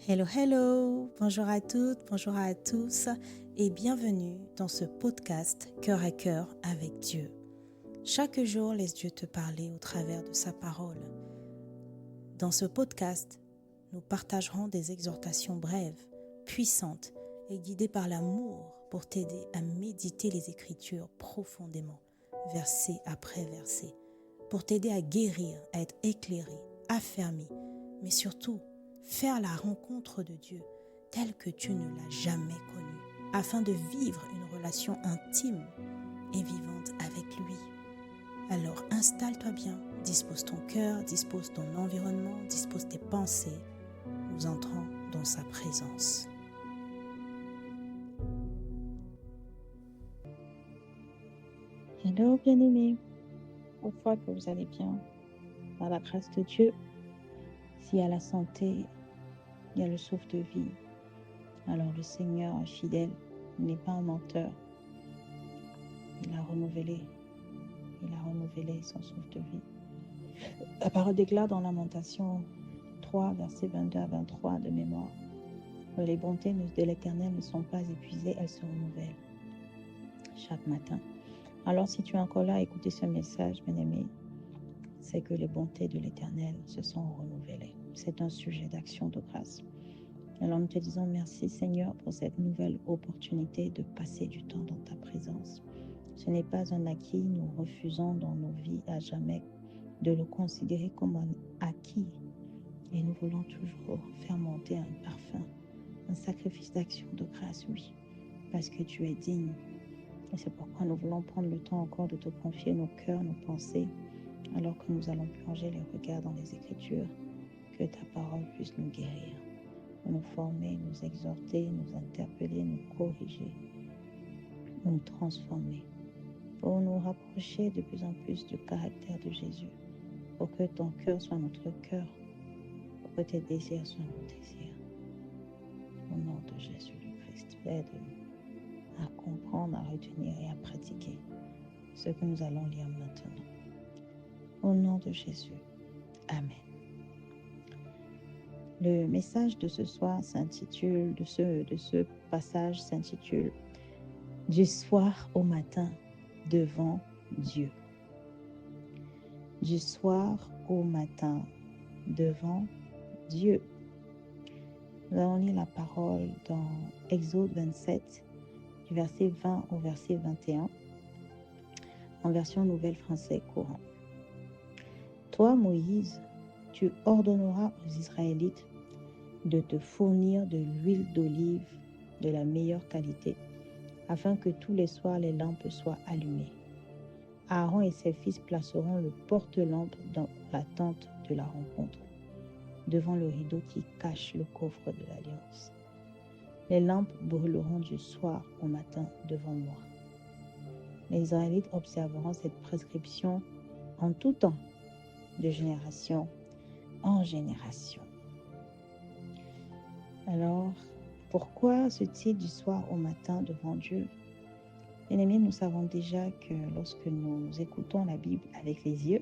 Hello, hello, bonjour à toutes, bonjour à tous et bienvenue dans ce podcast Cœur à cœur avec Dieu. Chaque jour, laisse Dieu te parler au travers de sa parole. Dans ce podcast, nous partagerons des exhortations brèves, puissantes et guidées par l'amour pour t'aider à méditer les Écritures profondément, verset après verset, pour t'aider à guérir, à être éclairé, affermi, mais surtout faire la rencontre de Dieu telle que tu ne l'as jamais connu, afin de vivre une relation intime et vivante avec lui. Alors installe-toi bien, dispose ton cœur, dispose ton environnement, dispose tes pensées. Nous entrons dans sa présence. Hello bien-aimés, au fois que vous allez bien, par la grâce de Dieu, s'il y a la santé, il y a le souffle de vie. Alors le Seigneur est fidèle, il n'est pas un menteur. Il a renouvelé son souffle de vie. La parole déclare dans Lamentation 3, versets 22 à 23 de mémoire. Les bontés de l'Éternel ne sont pas épuisées, elles se renouvellent chaque matin. Alors si tu es encore là à écouter ce message, bien-aimé, c'est que les bontés de l'Éternel se sont renouvelées. C'est un sujet d'action de grâce. Alors nous te disons merci Seigneur pour cette nouvelle opportunité de passer du temps dans ta présence. Ce n'est pas un acquis, nous refusons dans nos vies à jamais de le considérer comme un acquis. Et nous voulons toujours faire monter un parfum, un sacrifice d'action de grâce, oui, parce que tu es digne. Et c'est pourquoi nous voulons prendre le temps encore de te confier nos cœurs, nos pensées, alors que nous allons plonger les regards dans les Écritures, que ta parole puisse nous guérir, nous former, nous exhorter, nous interpeller, nous corriger, nous transformer, pour nous rapprocher de plus en plus du caractère de Jésus, pour que ton cœur soit notre cœur, pour que tes désirs soient nos désirs. Au nom de Jésus le Christ, aide-nous à comprendre, à retenir et à pratiquer ce que nous allons lire maintenant. Au nom de Jésus, Amen. Le message de ce soir s'intitule, de ce passage s'intitule « Du soir au matin devant Dieu ». Du soir au matin devant Dieu. Nous allons lire la parole dans Exode 27, du verset 20 au verset 21, en version Nouvelle Français courant. Toi, Moïse, tu ordonneras aux Israélites de te fournir de l'huile d'olive de la meilleure qualité, afin que tous les soirs les lampes soient allumées. Aaron et ses fils placeront le porte-lampe dans la tente de la rencontre, devant le rideau qui cache le coffre de l'alliance. Les lampes brûleront du soir au matin devant moi. Les Israélites observeront cette prescription en tout temps, de génération en génération. Alors, pourquoi ce titre du soir au matin devant Dieu? Bien-aimés, nous savons déjà que lorsque nous écoutons la Bible avec les yeux,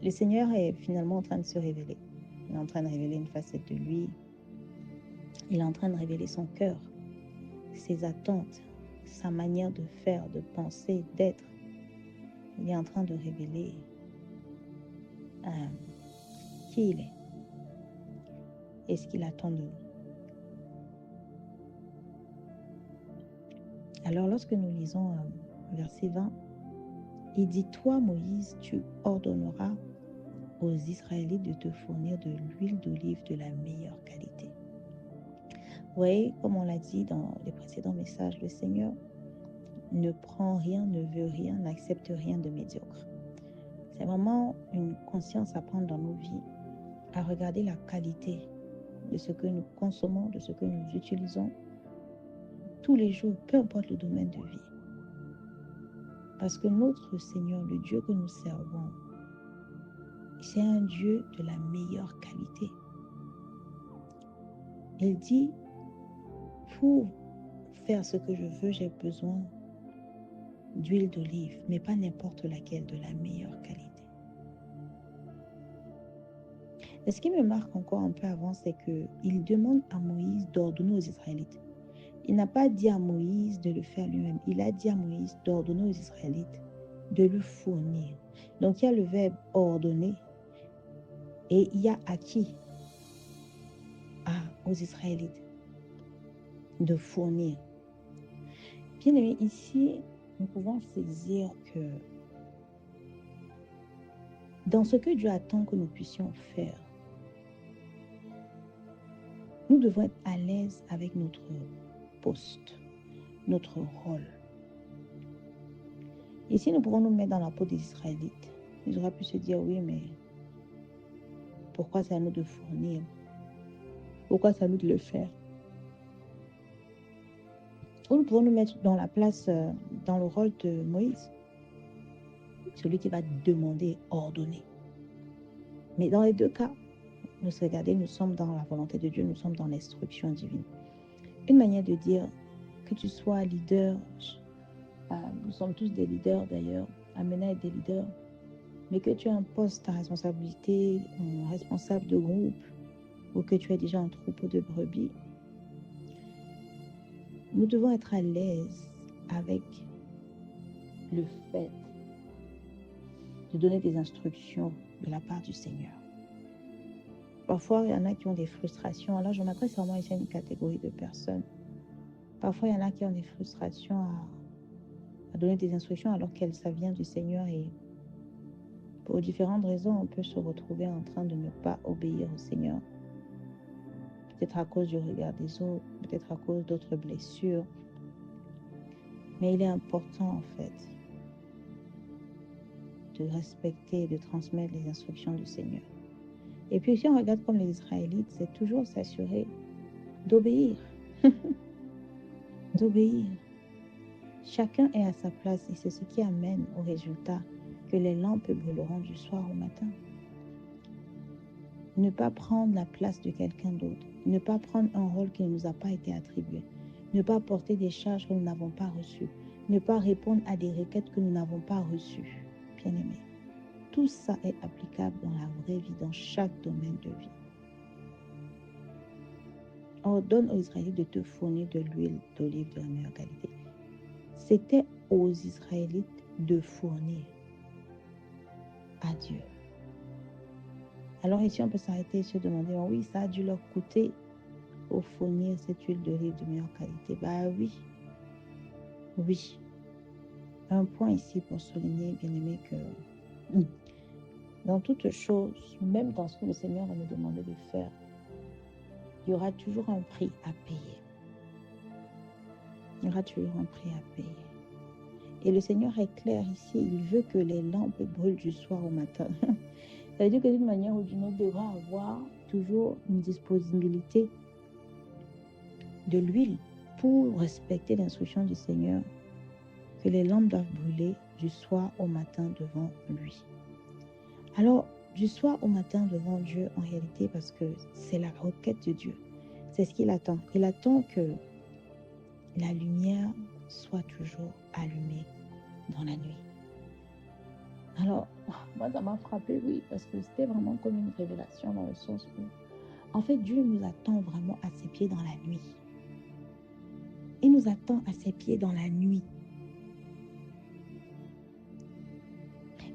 le Seigneur est finalement en train de se révéler. Il est en train de révéler une facette de lui. Il est en train de révéler son cœur, ses attentes, sa manière de faire, de penser, d'être. Il est en train de révéler qui il est et ce qu'il attend de nous. Alors lorsque nous lisons verset 20, il dit « Toi, Moïse, tu ordonneras aux Israélites de te fournir de l'huile d'olive de la meilleure qualité. » Vous voyez, comme on l'a dit dans les précédents messages, le Seigneur ne prend rien, ne veut rien, n'accepte rien de médiocre. C'est vraiment une conscience à prendre dans nos vies, à regarder la qualité de ce que nous consommons, de ce que nous utilisons tous les jours, peu importe le domaine de vie. Parce que notre Seigneur, le Dieu que nous servons, c'est un Dieu de la meilleure qualité. Il dit, pour faire ce que je veux, j'ai besoin d'huile d'olive, mais pas n'importe laquelle, de la meilleure qualité. Et ce qui me marque encore un peu avant, c'est qu'il demande à Moïse d'ordonner aux Israélites. Il n'a pas dit à Moïse de le faire lui-même. Il a dit à Moïse d'ordonner aux Israélites de le fournir. Donc, il y a le verbe ordonner et il y a à qui? Aux Israélites de fournir. Bien aimé, ici, nous pouvons saisir que dans ce que Dieu attend que nous puissions faire, nous devons être à l'aise avec notre poste, notre rôle. Ici, nous pouvons nous mettre dans la peau des Israélites. Ils auraient pu se dire, oui, mais pourquoi c'est à nous de fournir? Pourquoi c'est à nous de le faire? Ou nous pouvons nous mettre dans la place, dans le rôle de Moïse, celui qui va demander, ordonner. Mais dans les deux cas, regardez, nous sommes dans la volonté de Dieu, nous sommes dans l'instruction divine. Une manière de dire que tu sois leader, nous sommes tous des leaders d'ailleurs, Amena est des leaders, mais que tu aies un poste à responsabilité, un responsable de groupe, ou que tu es déjà un troupeau de brebis, nous devons être à l'aise avec le fait de donner des instructions de la part du Seigneur. Parfois, il y en a qui ont des frustrations. Alors, je m'adresse vraiment ici à une catégorie de personnes. Parfois, il y en a qui ont des frustrations à donner des instructions alors ça vient du Seigneur et pour différentes raisons, on peut se retrouver en train de ne pas obéir au Seigneur. Peut-être à cause du regard des autres, peut-être à cause d'autres blessures. Mais il est important, en fait, de respecter et de transmettre les instructions du Seigneur. Et puis, si on regarde comme les Israélites, c'est toujours s'assurer d'obéir. D'obéir. Chacun est à sa place et c'est ce qui amène au résultat que les lampes brûleront du soir au matin. Ne pas prendre la place de quelqu'un d'autre. Ne pas prendre un rôle qui ne nous a pas été attribué. Ne pas porter des charges que nous n'avons pas reçues. Ne pas répondre à des requêtes que nous n'avons pas reçues. Bien-aimés, tout ça est applicable dans la vraie vie, dans chaque domaine de vie. Ordonne aux Israélites de te fournir de l'huile d'olive de la meilleure qualité. C'était aux Israélites de fournir à Dieu. Alors ici, on peut s'arrêter et se demander, oui, ça a dû leur coûter pour fournir cette huile d'olive de meilleure qualité. Bah oui, oui. Un point ici pour souligner, bien aimé, que dans toute chose, même dans ce que le Seigneur va nous demander de faire, il y aura toujours un prix à payer. Il y aura toujours un prix à payer. Et le Seigneur est clair ici, il veut que les lampes brûlent du soir au matin. Ça veut dire que d'une manière ou d'une autre, devra avoir toujours une disponibilité de l'huile pour respecter l'instruction du Seigneur, que les lampes doivent brûler du soir au matin devant lui. Alors, du soir au matin devant Dieu, en réalité, parce que c'est la requête de Dieu. C'est ce qu'il attend. Il attend que la lumière soit toujours allumée dans la nuit. Alors, moi, ça m'a frappé, oui, parce que c'était vraiment comme une révélation dans le sens où, en fait, Dieu nous attend vraiment à ses pieds dans la nuit. Il nous attend à ses pieds dans la nuit.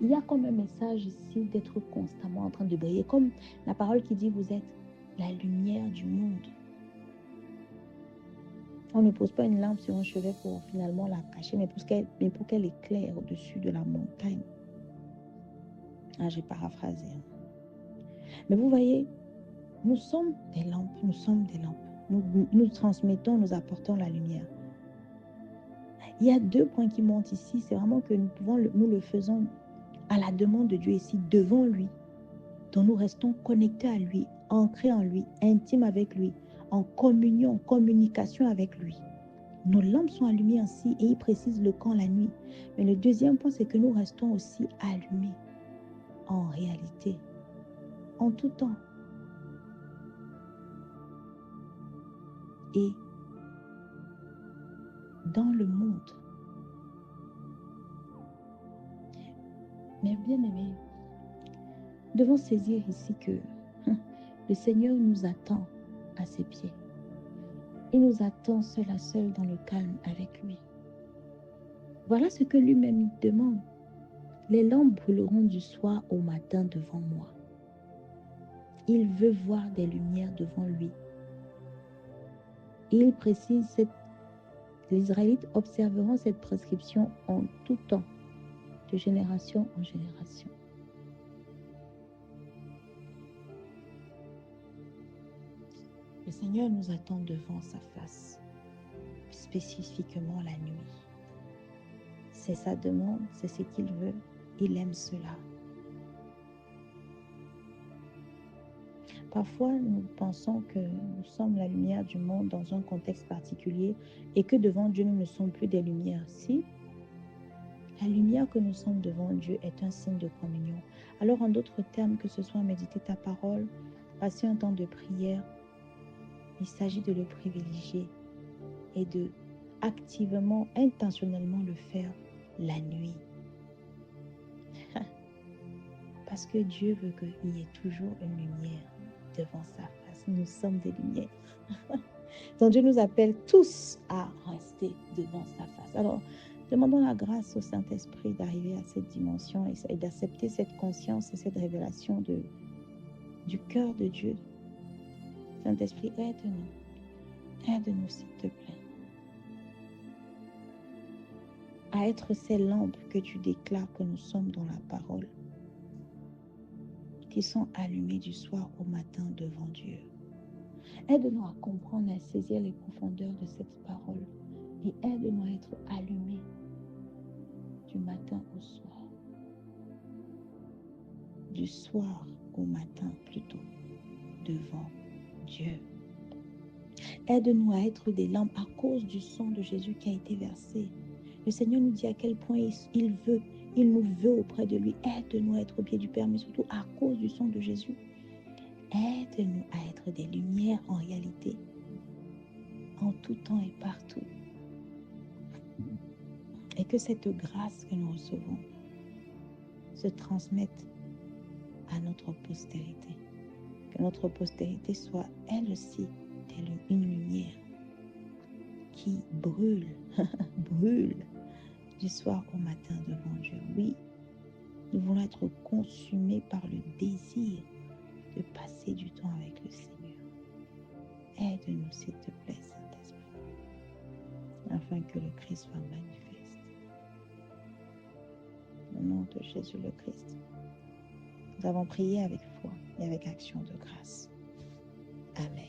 Il y a comme un message ici d'être constamment en train de briller, comme la parole qui dit, vous êtes la lumière du monde. On ne pose pas une lampe sur un chevet pour finalement la cacher, mais pour qu'elle éclaire au-dessus de la montagne. J'ai paraphrasé. Mais vous voyez, nous sommes des lampes, nous sommes des lampes. Nous transmettons, nous apportons la lumière. Il y a deux points qui montent ici. C'est vraiment que nous le faisons à la demande de Dieu ici, devant lui. Donc nous restons connectés à lui, ancrés en lui, intimes avec lui, en communion, en communication avec lui. Nos lampes sont allumées ainsi et il précise le quand la nuit. Mais le deuxième point, c'est que nous restons aussi allumés en réalité, en tout temps. Et dans le monde. Mais bien aimé, nous devons saisir ici que Le Seigneur nous attend à ses pieds. Il nous attend seul à seul dans le calme avec lui. Voilà ce que lui-même demande. Les lampes brûleront du soir au matin devant moi. Il veut voir des lumières devant lui. Et il précise, les Israélites observeront cette prescription en tout temps, de génération en génération. Le Seigneur nous attend devant sa face, spécifiquement la nuit. C'est sa demande, c'est ce qu'il veut, il aime cela. Parfois, nous pensons que nous sommes la lumière du monde dans un contexte particulier et que devant Dieu, nous ne sommes plus des lumières. Si la lumière que nous sommes devant Dieu est un signe de communion, alors en d'autres termes, que ce soit méditer ta parole, passer un temps de prière, il s'agit de le privilégier et de activement, intentionnellement le faire la nuit. Parce que Dieu veut qu'il y ait toujours une lumière devant sa face. Nous sommes des lumières. Donc Dieu nous appelle tous à rester devant sa face. Alors, demandons la grâce au Saint-Esprit d'arriver à cette dimension et d'accepter cette conscience et cette révélation du cœur de Dieu. Saint-Esprit, aide-nous. Aide-nous, s'il te plaît, à être ces lampes que tu déclares que nous sommes dans la parole, qui sont allumées du soir au matin devant Dieu. Aide-nous à comprendre, à saisir les profondeurs de cette parole et aide-nous à être allumés du matin au soir. Du soir au matin plutôt, devant Dieu. Aide-nous à être des lampes à cause du sang de Jésus qui a été versé. Le Seigneur nous dit à quel point il nous veut auprès de lui. Aide-nous à être au pied du Père, mais surtout à cause du sang de Jésus. Aide-nous à être des lumières en réalité, en tout temps et partout. Et que cette grâce que nous recevons se transmette à notre postérité. Que notre postérité soit elle aussi une lumière qui brûle, brûle du soir au matin devant Dieu. Oui, nous voulons être consumés par le désir de passer du temps avec le Seigneur. Aide-nous, s'il te plaît, Saint-Esprit, afin que le Christ soit manifeste. Au nom de Jésus le Christ, nous avons prié avec foi et avec action de grâce. Amen.